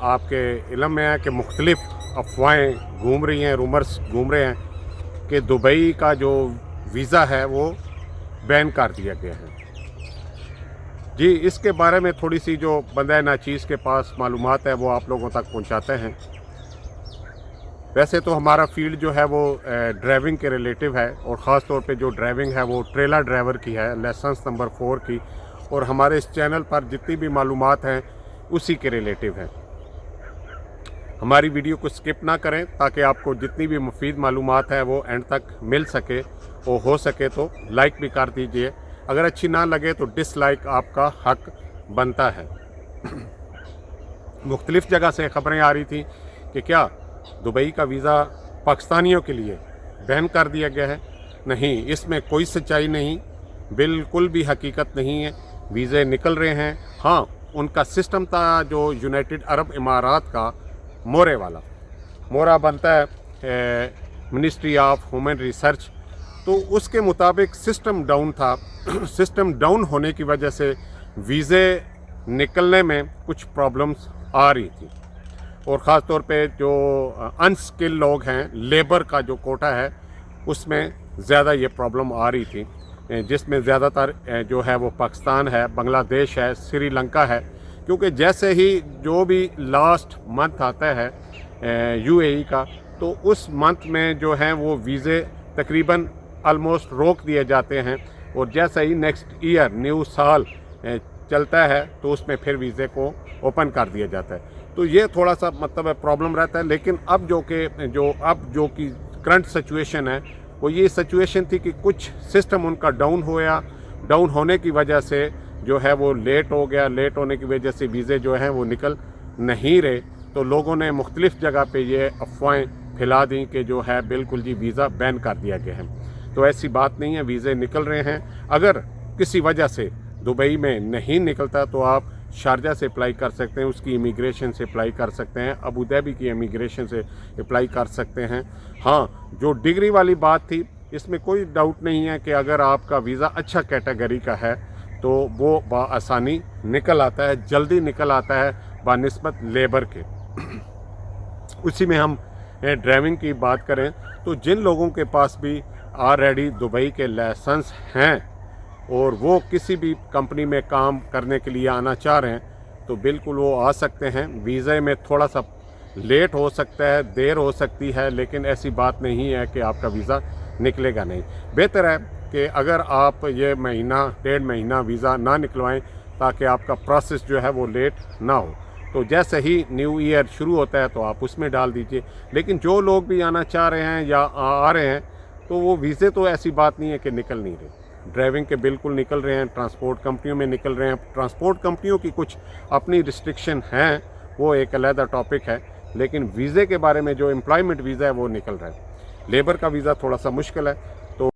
آپ کے علم میں ہے کہ مختلف افواہیں گھوم رہی ہیں، رومرز گھوم رہے ہیں کہ دبئی کا جو ویزا ہے وہ بین کر دیا گیا ہے۔ جی، اس کے بارے میں تھوڑی سی جو بندہ ناچیز کے پاس معلومات ہے وہ آپ لوگوں تک پہنچاتے ہیں۔ ویسے تو ہمارا فیلڈ جو ہے وہ ڈرائیونگ کے ریلیٹیو ہے، اور خاص طور پہ جو ڈرائیونگ ہے وہ ٹریلر ڈرائیور کی ہے، لائسنس نمبر 4 کی، اور ہمارے اس چینل پر جتنی بھی معلومات ہیں اسی کے ریلیٹیو ہیں۔ ہماری ویڈیو کو سکپ نہ کریں تاکہ آپ کو جتنی بھی مفید معلومات ہے وہ اینڈ تک مل سکے، اور ہو سکے تو لائک بھی کر دیجئے، اگر اچھی نہ لگے تو ڈس لائک آپ کا حق بنتا ہے۔ مختلف جگہ سے خبریں آ رہی تھیں کہ کیا دبئی کا ویزا پاکستانیوں کے لیے بین کر دیا گیا ہے؟ نہیں، اس میں کوئی سچائی نہیں، بالکل بھی حقیقت نہیں ہے۔ ویزے نکل رہے ہیں۔ ہاں، ان کا سسٹم تھا جو یونائٹڈ عرب امارات کا مورے والا، مورا بنتا ہے منسٹری آف ہیومن ریسرچ، تو اس کے مطابق سسٹم ڈاؤن تھا۔ سسٹم ڈاؤن ہونے کی وجہ سے ویزے نکلنے میں کچھ پرابلمز آ رہی تھی، اور خاص طور پہ جو انسکل لوگ ہیں، لیبر کا جو کوٹا ہے اس میں زیادہ یہ پرابلم آ رہی تھی، جس میں زیادہ تر جو ہے وہ پاکستان ہے، بنگلہ دیش ہے، سری لنکا ہے، کیونکہ جیسے ہی جو بھی لاسٹ منتھ آتا ہے یو اے ای کا، تو اس منتھ میں جو ہیں وہ ویزے تقریباً آلموسٹ روک دیے جاتے ہیں، اور جیسے ہی نیکسٹ ایئر نیو سال چلتا ہے تو اس میں پھر ویزے کو اوپن کر دیا جاتا ہے۔ تو یہ تھوڑا سا مطلب پرابلم رہتا ہے، لیکن اب جو کہ کرنٹ سچویشن ہے وہ یہ سچویشن تھی کہ کچھ سسٹم ان کا ڈاؤن ہونے کی وجہ سے جو ہے وہ لیٹ ہو گیا، لیٹ ہونے کی وجہ سے ویزے جو ہیں وہ نکل نہیں رہے، تو لوگوں نے مختلف جگہ پہ یہ افواہیں پھیلا دیں کہ جو ہے بالکل جی ویزا بین کر دیا گیا ہے۔ تو ایسی بات نہیں ہے، ویزے نکل رہے ہیں۔ اگر کسی وجہ سے دبئی میں نہیں نکلتا تو آپ شارجہ سے اپلائی کر سکتے ہیں، اس کی امیگریشن سے اپلائی کر سکتے ہیں، ابو ظہبی کی امیگریشن سے اپلائی کر سکتے ہیں۔ ہاں، جو ڈگری والی بات تھی، اس میں کوئی ڈاؤٹ نہیں ہے کہ اگر آپ کا ویزا اچھا کیٹیگری کا ہے تو وہ بآسانی نکل آتا ہے، جلدی نکل آتا ہے بنسبت لیبر کے۔ اسی میں ہم ڈرائیونگ کی بات کریں تو جن لوگوں کے پاس بھی آلریڈی دبئی کے لائسنس ہیں اور وہ کسی بھی کمپنی میں کام کرنے کے لیے آنا چاہ رہے ہیں تو بالکل وہ آ سکتے ہیں۔ ویزے میں تھوڑا سا لیٹ ہو سکتا ہے، دیر ہو سکتی ہے، لیکن ایسی بات نہیں ہے کہ آپ کا ویزا نکلے گا نہیں۔ بہتر ہے کہ اگر آپ یہ مہینہ 1.5 مہینہ ویزا نہ نکلوائیں تاکہ آپ کا پروسیس جو ہے وہ لیٹ نہ ہو، تو جیسے ہی نیو ایئر شروع ہوتا ہے تو آپ اس میں ڈال دیجئے۔ لیکن جو لوگ بھی آنا چاہ رہے ہیں یا آ رہے ہیں تو وہ ویزے تو ایسی بات نہیں ہے کہ نکل نہیں رہے، ڈرائیونگ کے بالکل نکل رہے ہیں، ٹرانسپورٹ کمپنیوں میں نکل رہے ہیں۔ ٹرانسپورٹ کمپنیوں کی کچھ اپنی ریسٹرکشن ہیں، وہ ایک علیحدہ ٹاپک ہے، لیکن ویزے کے بارے میں جو امپلائمنٹ ویزا ہے وہ نکل رہا ہے۔ لیبر کا ویزا تھوڑا سا مشکل ہے،